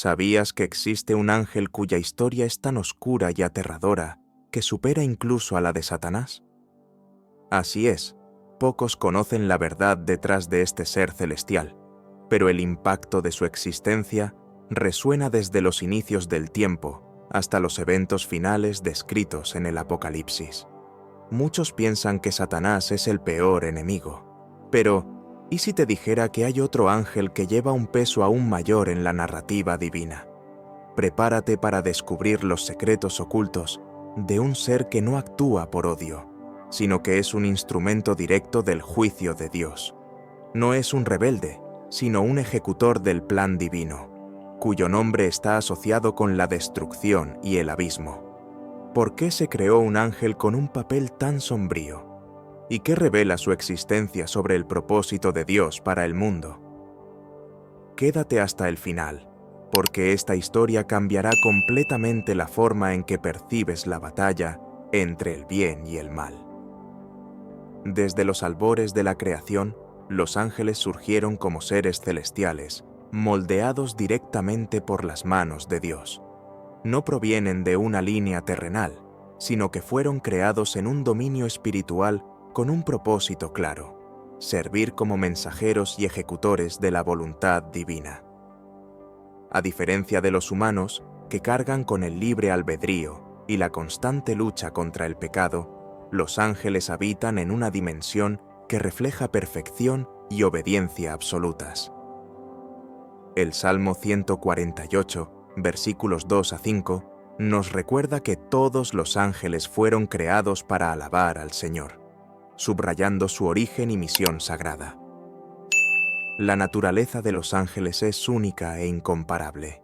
¿Sabías que existe un ángel cuya historia es tan oscura y aterradora que supera incluso a la de Satanás? Así es, pocos conocen la verdad detrás de este ser celestial, pero el impacto de su existencia resuena desde los inicios del tiempo hasta los eventos finales descritos en el Apocalipsis. Muchos piensan que Satanás es el peor enemigo, pero ¿y si te dijera que hay otro ángel que lleva un peso aún mayor en la narrativa divina? Prepárate para descubrir los secretos ocultos de un ser que no actúa por odio, sino que es un instrumento directo del juicio de Dios. No es un rebelde, sino un ejecutor del plan divino, cuyo nombre está asociado con la destrucción y el abismo. ¿Por qué se creó un ángel con un papel tan sombrío? ¿Y qué revela su existencia sobre el propósito de Dios para el mundo? Quédate hasta el final, porque esta historia cambiará completamente la forma en que percibes la batalla entre el bien y el mal. Desde los albores de la creación, los ángeles surgieron como seres celestiales, moldeados directamente por las manos de Dios. No provienen de una línea terrenal, sino que fueron creados en un dominio espiritual con un propósito claro: servir como mensajeros y ejecutores de la voluntad divina. A diferencia de los humanos, que cargan con el libre albedrío y la constante lucha contra el pecado, los ángeles habitan en una dimensión que refleja perfección y obediencia absolutas. El Salmo 148, versículos 2 a 5, nos recuerda que todos los ángeles fueron creados para alabar al Señor, subrayando su origen y misión sagrada. La naturaleza de los ángeles es única e incomparable.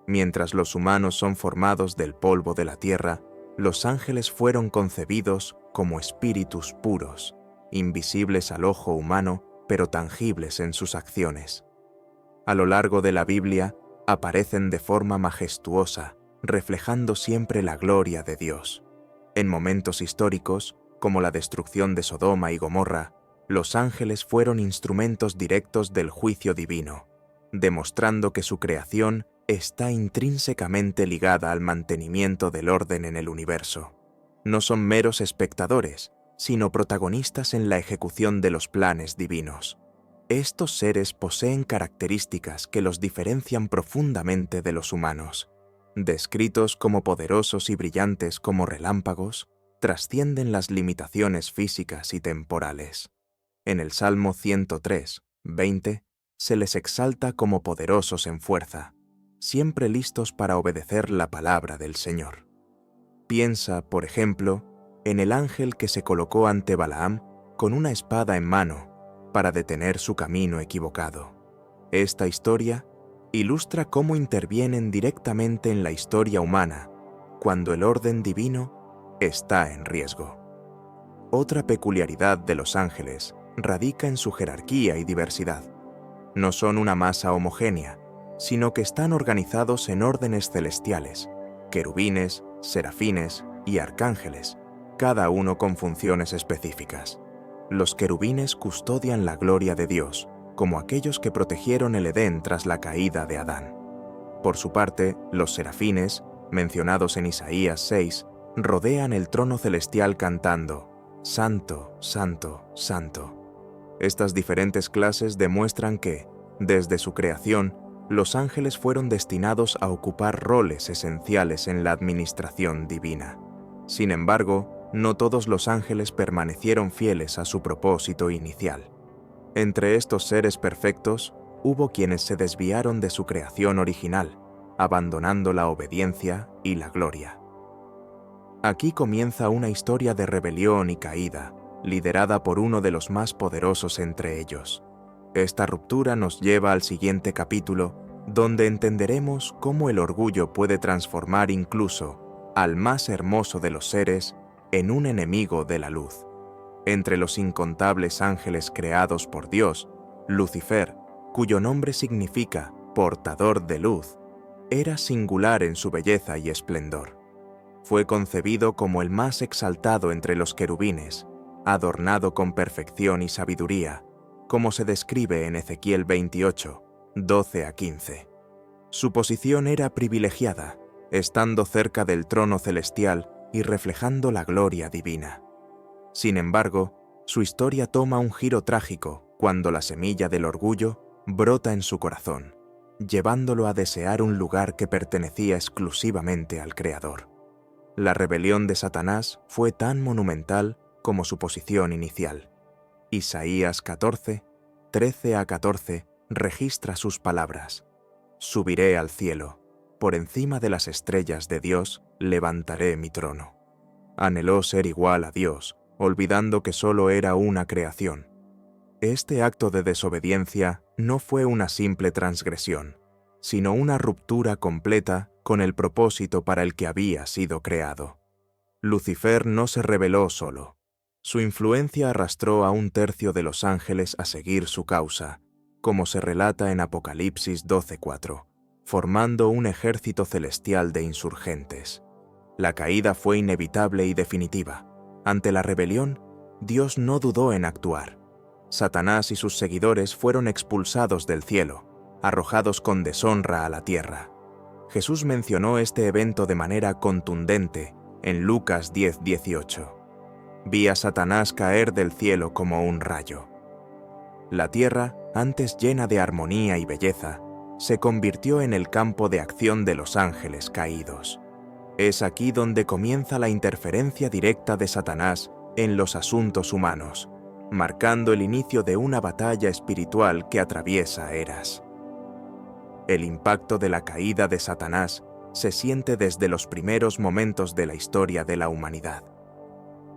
Mientras los humanos son formados del polvo de la tierra, los ángeles fueron concebidos como espíritus puros, invisibles al ojo humano, pero tangibles en sus acciones. A lo largo de la Biblia, aparecen de forma majestuosa, reflejando siempre la gloria de Dios. En momentos históricos, como la destrucción de Sodoma y Gomorra, los ángeles fueron instrumentos directos del juicio divino, demostrando que su creación está intrínsecamente ligada al mantenimiento del orden en el universo. No son meros espectadores, sino protagonistas en la ejecución de los planes divinos. Estos seres poseen características que los diferencian profundamente de los humanos. Descritos como poderosos y brillantes como relámpagos, trascienden las limitaciones físicas y temporales. En el Salmo 103, 20, se les exalta como poderosos en fuerza, siempre listos para obedecer la palabra del Señor. Piensa, por ejemplo, en el ángel que se colocó ante Balaam con una espada en mano para detener su camino equivocado. Esta historia ilustra cómo intervienen directamente en la historia humana cuando el orden divino está en riesgo. Otra peculiaridad de los ángeles radica en su jerarquía y diversidad. No son una masa homogénea, sino que están organizados en órdenes celestiales, querubines, serafines y arcángeles, cada uno con funciones específicas. Los querubines custodian la gloria de Dios, como aquellos que protegieron el Edén tras la caída de Adán. Por su parte, los serafines, mencionados en Isaías 6, rodean el trono celestial cantando: Santo, Santo, Santo. Estas diferentes clases demuestran que, desde su creación, los ángeles fueron destinados a ocupar roles esenciales en la administración divina. Sin embargo, no todos los ángeles permanecieron fieles a su propósito inicial. Entre estos seres perfectos, hubo quienes se desviaron de su creación original, abandonando la obediencia y la gloria. Aquí comienza una historia de rebelión y caída, liderada por uno de los más poderosos entre ellos. Esta ruptura nos lleva al siguiente capítulo, donde entenderemos cómo el orgullo puede transformar incluso al más hermoso de los seres en un enemigo de la luz. Entre los incontables ángeles creados por Dios, Lucifer, cuyo nombre significa portador de luz, era singular en su belleza y esplendor. Fue concebido como el más exaltado entre los querubines, adornado con perfección y sabiduría, como se describe en Ezequiel 28, 12 a 15. Su posición era privilegiada, estando cerca del trono celestial y reflejando la gloria divina. Sin embargo, su historia toma un giro trágico cuando la semilla del orgullo brota en su corazón, llevándolo a desear un lugar que pertenecía exclusivamente al Creador. La rebelión de Satanás fue tan monumental como su posición inicial. Isaías 14, 13-14 registra sus palabras: «Subiré al cielo, por encima de las estrellas de Dios levantaré mi trono». Anheló ser igual a Dios, olvidando que solo era una creación. Este acto de desobediencia no fue una simple transgresión, sino una ruptura completa con el propósito para el que había sido creado. Lucifer no se rebeló solo. Su influencia arrastró a un tercio de los ángeles a seguir su causa, como se relata en Apocalipsis 12:4, formando un ejército celestial de insurgentes. La caída fue inevitable y definitiva. Ante la rebelión, Dios no dudó en actuar. Satanás y sus seguidores fueron expulsados del cielo, arrojados con deshonra a la tierra. Jesús mencionó este evento de manera contundente en Lucas 10:18. «Vi a Satanás caer del cielo como un rayo». La tierra, antes llena de armonía y belleza, se convirtió en el campo de acción de los ángeles caídos. Es aquí donde comienza la interferencia directa de Satanás en los asuntos humanos, marcando el inicio de una batalla espiritual que atraviesa eras. El impacto de la caída de Satanás se siente desde los primeros momentos de la historia de la humanidad.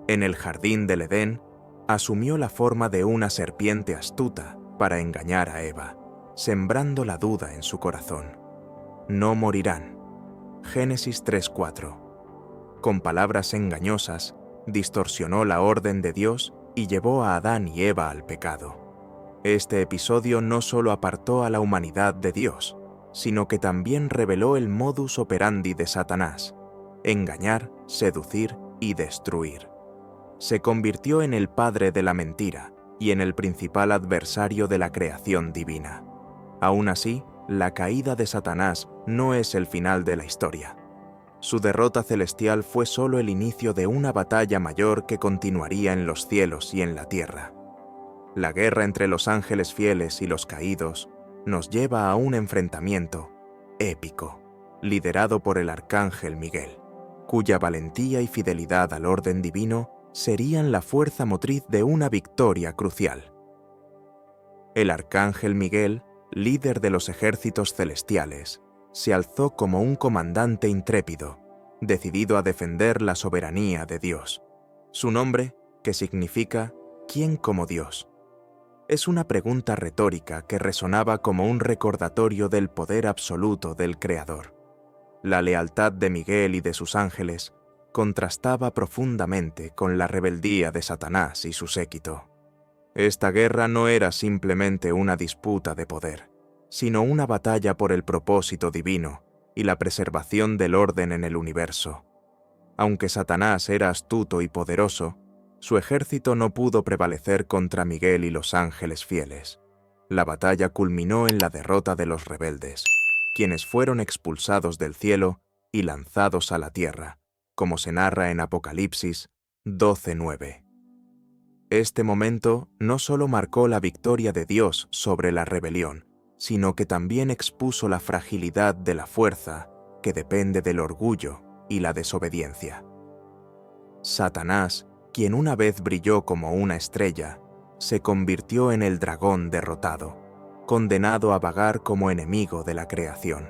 En el jardín del Edén, asumió la forma de una serpiente astuta para engañar a Eva, sembrando la duda en su corazón. «No morirán». Génesis 3:4. Con palabras engañosas, distorsionó la orden de Dios y llevó a Adán y Eva al pecado. Este episodio no solo apartó a la humanidad de Dios, sino que también reveló el modus operandi de Satanás: engañar, seducir y destruir. Se convirtió en el padre de la mentira y en el principal adversario de la creación divina. Aún así, la caída de Satanás no es el final de la historia. Su derrota celestial fue solo el inicio de una batalla mayor que continuaría en los cielos y en la tierra. La guerra entre los ángeles fieles y los caídos nos lleva a un enfrentamiento épico, liderado por el arcángel Miguel, cuya valentía y fidelidad al orden divino serían la fuerza motriz de una victoria crucial. El arcángel Miguel, líder de los ejércitos celestiales, se alzó como un comandante intrépido, decidido a defender la soberanía de Dios. Su nombre, que significa «¿Quién como Dios?», es una pregunta retórica que resonaba como un recordatorio del poder absoluto del Creador. La lealtad de Miguel y de sus ángeles contrastaba profundamente con la rebeldía de Satanás y su séquito. Esta guerra no era simplemente una disputa de poder, sino una batalla por el propósito divino y la preservación del orden en el universo. Aunque Satanás era astuto y poderoso, su ejército no pudo prevalecer contra Miguel y los ángeles fieles. La batalla culminó en la derrota de los rebeldes, quienes fueron expulsados del cielo y lanzados a la tierra, como se narra en Apocalipsis 12:9. Este momento no solo marcó la victoria de Dios sobre la rebelión, sino que también expuso la fragilidad de la fuerza que depende del orgullo y la desobediencia. Satanás, quien una vez brilló como una estrella, se convirtió en el dragón derrotado, condenado a vagar como enemigo de la creación.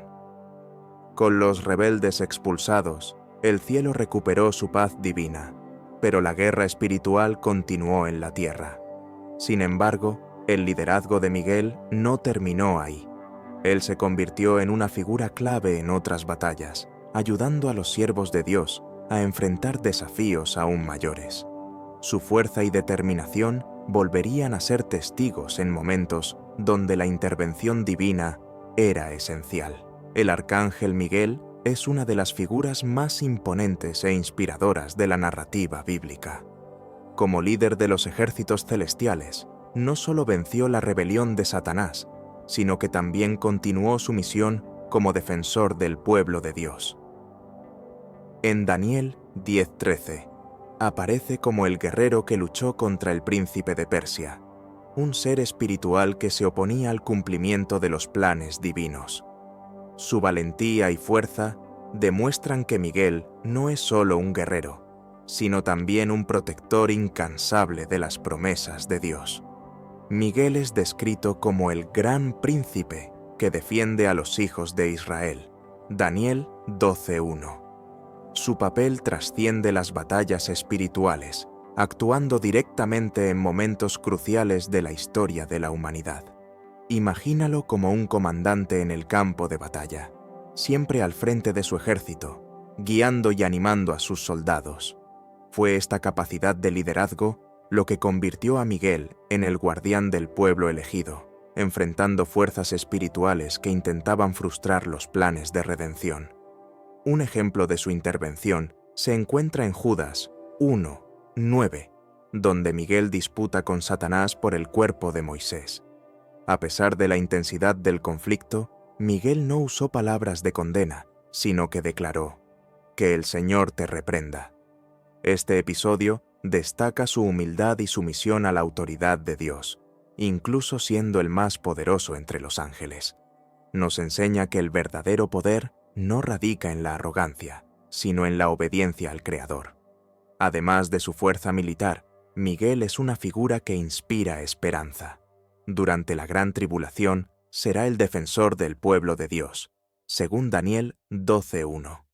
Con los rebeldes expulsados, el cielo recuperó su paz divina, pero la guerra espiritual continuó en la tierra. Sin embargo, el liderazgo de Miguel no terminó ahí. Él se convirtió en una figura clave en otras batallas, ayudando a los siervos de Dios a enfrentar desafíos aún mayores. Su fuerza y determinación volverían a ser testigos en momentos donde la intervención divina era esencial. El arcángel Miguel es una de las figuras más imponentes e inspiradoras de la narrativa bíblica. Como líder de los ejércitos celestiales, no solo venció la rebelión de Satanás, sino que también continuó su misión como defensor del pueblo de Dios. En Daniel 10:13, aparece como el guerrero que luchó contra el príncipe de Persia, un ser espiritual que se oponía al cumplimiento de los planes divinos. Su valentía y fuerza demuestran que Miguel no es solo un guerrero, sino también un protector incansable de las promesas de Dios. Miguel es descrito como el gran príncipe que defiende a los hijos de Israel. Daniel 12:1. Su papel trasciende las batallas espirituales, actuando directamente en momentos cruciales de la historia de la humanidad. Imagínalo como un comandante en el campo de batalla, siempre al frente de su ejército, guiando y animando a sus soldados. Fue esta capacidad de liderazgo lo que convirtió a Miguel en el guardián del pueblo elegido, enfrentando fuerzas espirituales que intentaban frustrar los planes de redención. Un ejemplo de su intervención se encuentra en Judas 1:9, donde Miguel disputa con Satanás por el cuerpo de Moisés. A pesar de la intensidad del conflicto, Miguel no usó palabras de condena, sino que declaró: «Que el Señor te reprenda». Este episodio destaca su humildad y sumisión a la autoridad de Dios, incluso siendo el más poderoso entre los ángeles. Nos enseña que el verdadero poder no radica en la arrogancia, sino en la obediencia al Creador. Además de su fuerza militar, Miguel es una figura que inspira esperanza. Durante la gran tribulación, será el defensor del pueblo de Dios, según Daniel 12:1.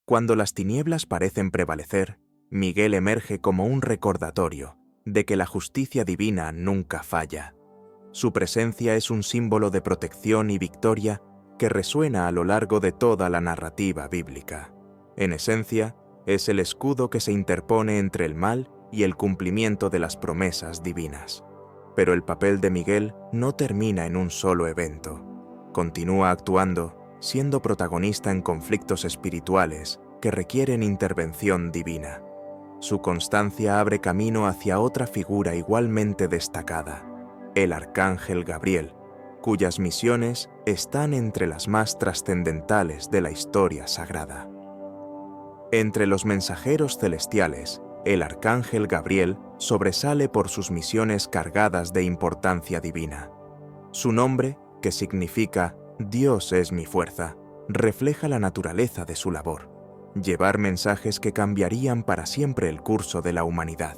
Cuando las tinieblas parecen prevalecer, Miguel emerge como un recordatorio de que la justicia divina nunca falla. Su presencia es un símbolo de protección y victoria que resuena a lo largo de toda la narrativa bíblica. En esencia, es el escudo que se interpone entre el mal y el cumplimiento de las promesas divinas. Pero el papel de Miguel no termina en un solo evento. Continúa actuando, siendo protagonista en conflictos espirituales que requieren intervención divina. Su constancia abre camino hacia otra figura igualmente destacada, el arcángel Gabriel, cuyas misiones están entre las más trascendentales de la historia sagrada. Entre los mensajeros celestiales, el arcángel Gabriel sobresale por sus misiones cargadas de importancia divina. Su nombre, que significa «Dios es mi fuerza», refleja la naturaleza de su labor: llevar mensajes que cambiarían para siempre el curso de la humanidad.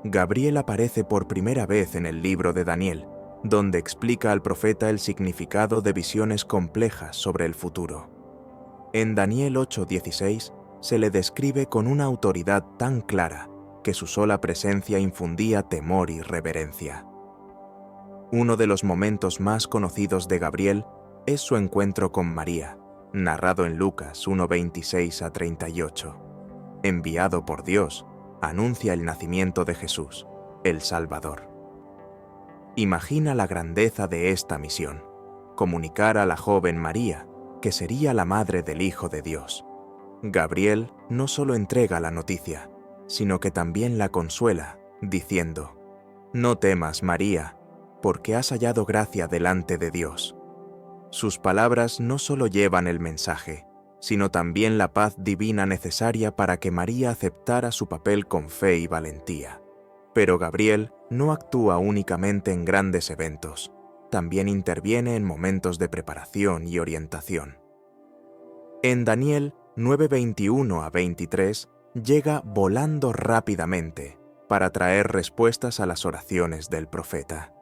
Gabriel aparece por primera vez en el libro de Daniel, donde explica al profeta el significado de visiones complejas sobre el futuro. En Daniel 8:16 se le describe con una autoridad tan clara que su sola presencia infundía temor y reverencia. Uno de los momentos más conocidos de Gabriel es su encuentro con María, narrado en Lucas 1:26-38. Enviado por Dios, anuncia el nacimiento de Jesús, el Salvador. Imagina la grandeza de esta misión: comunicar a la joven María que sería la madre del Hijo de Dios. Gabriel no solo entrega la noticia, sino que también la consuela, diciendo: «No temas, María, porque has hallado gracia delante de Dios». Sus palabras no solo llevan el mensaje, sino también la paz divina necesaria para que María aceptara su papel con fe y valentía. Pero Gabriel no actúa únicamente en grandes eventos, también interviene en momentos de preparación y orientación. En Daniel 9:21-23 llega volando rápidamente para traer respuestas a las oraciones del profeta.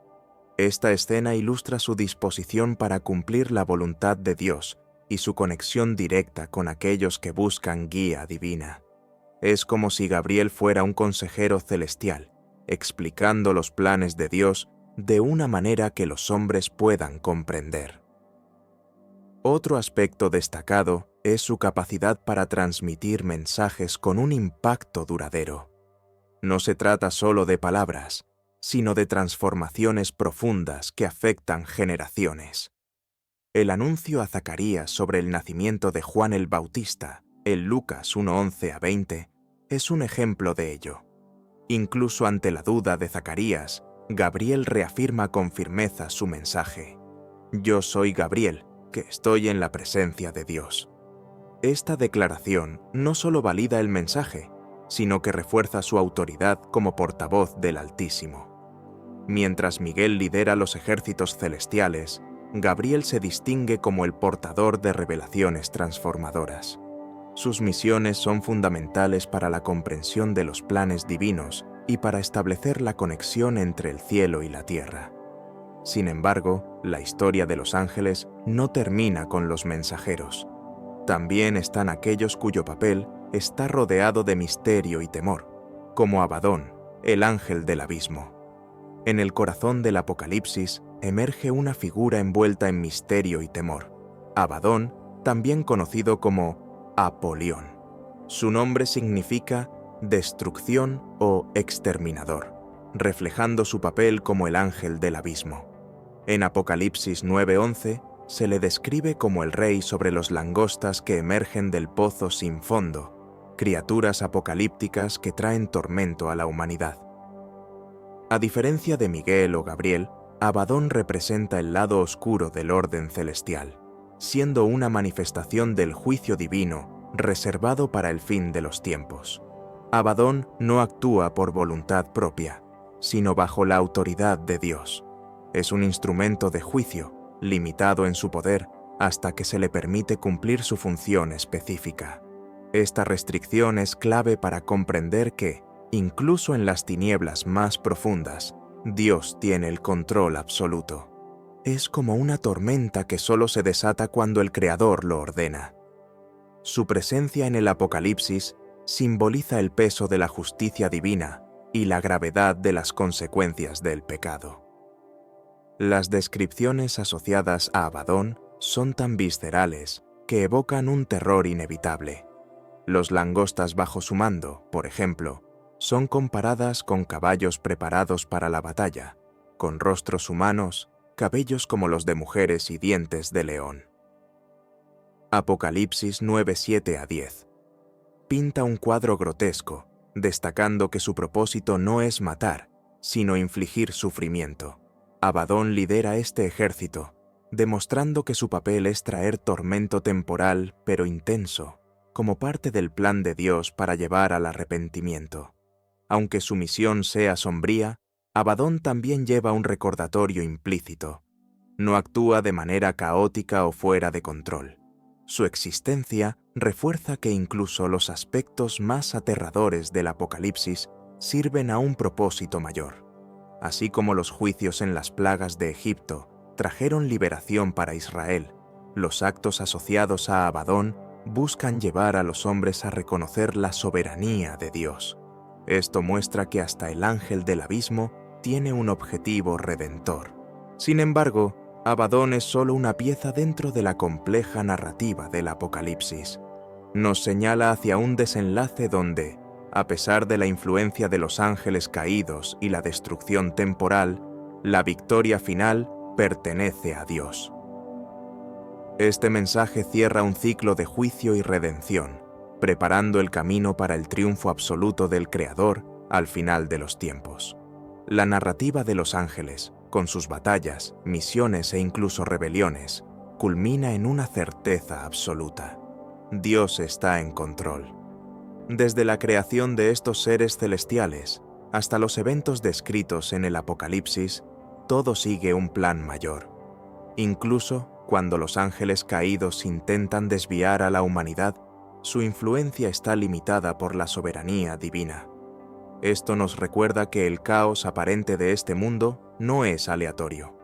Esta escena ilustra su disposición para cumplir la voluntad de Dios y su conexión directa con aquellos que buscan guía divina. Es como si Gabriel fuera un consejero celestial, explicando los planes de Dios de una manera que los hombres puedan comprender. Otro aspecto destacado es su capacidad para transmitir mensajes con un impacto duradero. No se trata solo de palabras, sino de transformaciones profundas que afectan generaciones. El anuncio a Zacarías sobre el nacimiento de Juan el Bautista, en Lucas 1:11-20, es un ejemplo de ello. Incluso ante la duda de Zacarías, Gabriel reafirma con firmeza su mensaje: Yo soy Gabriel, que estoy en la presencia de Dios. Esta declaración no solo valida el mensaje, sino que refuerza su autoridad como portavoz del Altísimo. Mientras Miguel lidera los ejércitos celestiales, Gabriel se distingue como el portador de revelaciones transformadoras. Sus misiones son fundamentales para la comprensión de los planes divinos y para establecer la conexión entre el cielo y la tierra. Sin embargo, la historia de los ángeles no termina con los mensajeros. También están aquellos cuyo papel está rodeado de misterio y temor, como Abadón, el ángel del abismo. En el corazón del Apocalipsis emerge una figura envuelta en misterio y temor, Abadón, también conocido como Apolión. Su nombre significa destrucción o exterminador, reflejando su papel como el ángel del abismo. En Apocalipsis 9:11 se le describe como el rey sobre los langostas que emergen del pozo sin fondo, criaturas apocalípticas que traen tormento a la humanidad. A diferencia de Miguel o Gabriel, Abadón representa el lado oscuro del orden celestial, siendo una manifestación del juicio divino reservado para el fin de los tiempos. Abadón no actúa por voluntad propia, sino bajo la autoridad de Dios. Es un instrumento de juicio, limitado en su poder hasta que se le permite cumplir su función específica. Esta restricción es clave para comprender que, incluso en las tinieblas más profundas, Dios tiene el control absoluto. Es como una tormenta que solo se desata cuando el Creador lo ordena. Su presencia en el Apocalipsis simboliza el peso de la justicia divina y la gravedad de las consecuencias del pecado. Las descripciones asociadas a Abadón son tan viscerales que evocan un terror inevitable. Los langostas bajo su mando, por ejemplo, son comparadas con caballos preparados para la batalla, con rostros humanos, cabellos como los de mujeres y dientes de león. Apocalipsis 9:7-10 pinta un cuadro grotesco, destacando que su propósito no es matar, sino infligir sufrimiento. Abadón lidera este ejército, demostrando que su papel es traer tormento temporal pero intenso, como parte del plan de Dios para llevar al arrepentimiento. Aunque su misión sea sombría, Abadón también lleva un recordatorio implícito. No actúa de manera caótica o fuera de control. Su existencia refuerza que incluso los aspectos más aterradores del Apocalipsis sirven a un propósito mayor. Así como los juicios en las plagas de Egipto trajeron liberación para Israel, los actos asociados a Abadón buscan llevar a los hombres a reconocer la soberanía de Dios. Esto muestra que hasta el ángel del abismo tiene un objetivo redentor. Sin embargo, Abadón es solo una pieza dentro de la compleja narrativa del Apocalipsis. Nos señala hacia un desenlace donde, a pesar de la influencia de los ángeles caídos y la destrucción temporal, la victoria final pertenece a Dios. Este mensaje cierra un ciclo de juicio y redención, preparando el camino para el triunfo absoluto del Creador al final de los tiempos. La narrativa de los ángeles, con sus batallas, misiones e incluso rebeliones, culmina en una certeza absoluta. Dios está en control. Desde la creación de estos seres celestiales hasta los eventos descritos en el Apocalipsis, todo sigue un plan mayor. Incluso cuando los ángeles caídos intentan desviar a la humanidad, su influencia está limitada por la soberanía divina. Esto nos recuerda que el caos aparente de este mundo no es aleatorio,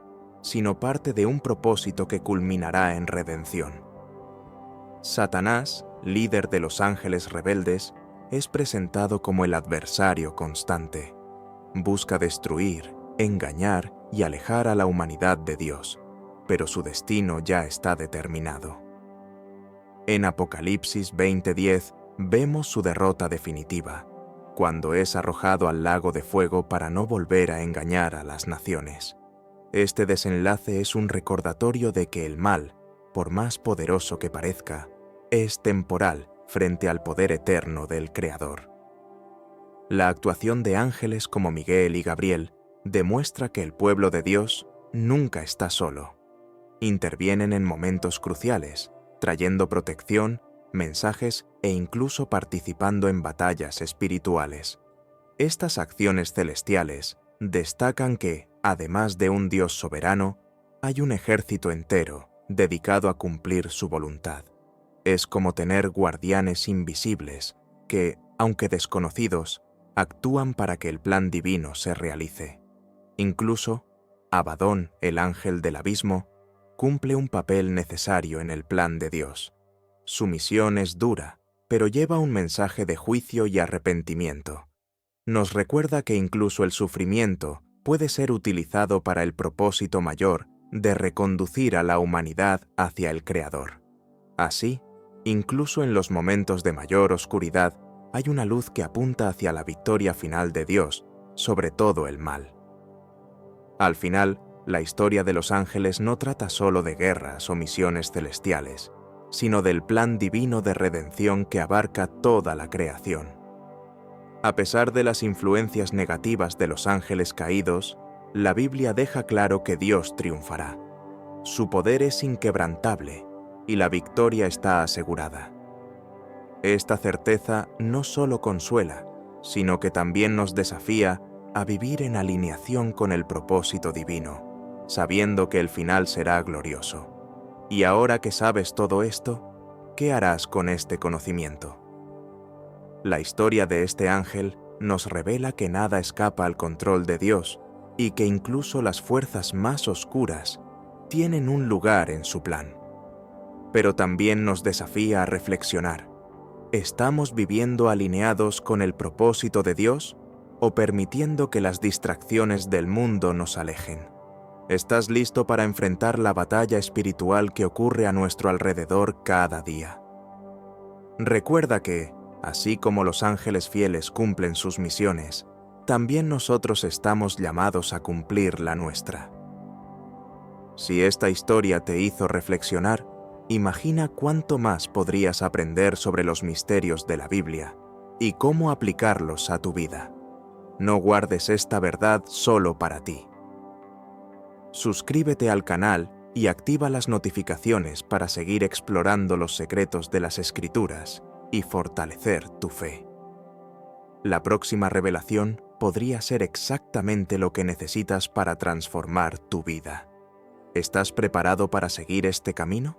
sino parte de un propósito que culminará en redención. Satanás, líder de los ángeles rebeldes, es presentado como el adversario constante. Busca destruir, engañar y alejar a la humanidad de Dios, pero su destino ya está determinado. En Apocalipsis 20:10 vemos su derrota definitiva, cuando es arrojado al lago de fuego para no volver a engañar a las naciones. Este desenlace es un recordatorio de que el mal, por más poderoso que parezca, es temporal frente al poder eterno del Creador. La actuación de ángeles como Miguel y Gabriel demuestra que el pueblo de Dios nunca está solo. Intervienen en momentos cruciales, trayendo protección, mensajes e incluso participando en batallas espirituales. Estas acciones celestiales destacan que, además de un Dios soberano, hay un ejército entero dedicado a cumplir su voluntad. Es como tener guardianes invisibles que, aunque desconocidos, actúan para que el plan divino se realice. Incluso, Abadón, el ángel del abismo, cumple un papel necesario en el plan de Dios. Su misión es dura, pero lleva un mensaje de juicio y arrepentimiento. Nos recuerda que incluso el sufrimiento puede ser utilizado para el propósito mayor de reconducir a la humanidad hacia el Creador. Así, incluso en los momentos de mayor oscuridad, hay una luz que apunta hacia la victoria final de Dios sobre todo el mal. Al final, la historia de los ángeles no trata solo de guerras o misiones celestiales, sino del plan divino de redención que abarca toda la creación. A pesar de las influencias negativas de los ángeles caídos, la Biblia deja claro que Dios triunfará. Su poder es inquebrantable y la victoria está asegurada. Esta certeza no solo consuela, sino que también nos desafía a vivir en alineación con el propósito divino, sabiendo que el final será glorioso. Y ahora que sabes todo esto, ¿qué harás con este conocimiento? La historia de este ángel nos revela que nada escapa al control de Dios y que incluso las fuerzas más oscuras tienen un lugar en su plan. Pero también nos desafía a reflexionar. ¿Estamos viviendo alineados con el propósito de Dios o permitiendo que las distracciones del mundo nos alejen? ¿Estás listo para enfrentar la batalla espiritual que ocurre a nuestro alrededor cada día? Recuerda que, así como los ángeles fieles cumplen sus misiones, también nosotros estamos llamados a cumplir la nuestra. Si esta historia te hizo reflexionar, imagina cuánto más podrías aprender sobre los misterios de la Biblia y cómo aplicarlos a tu vida. No guardes esta verdad solo para ti. Suscríbete al canal y activa las notificaciones para seguir explorando los secretos de las Escrituras y fortalecer tu fe. La próxima revelación podría ser exactamente lo que necesitas para transformar tu vida. ¿Estás preparado para seguir este camino?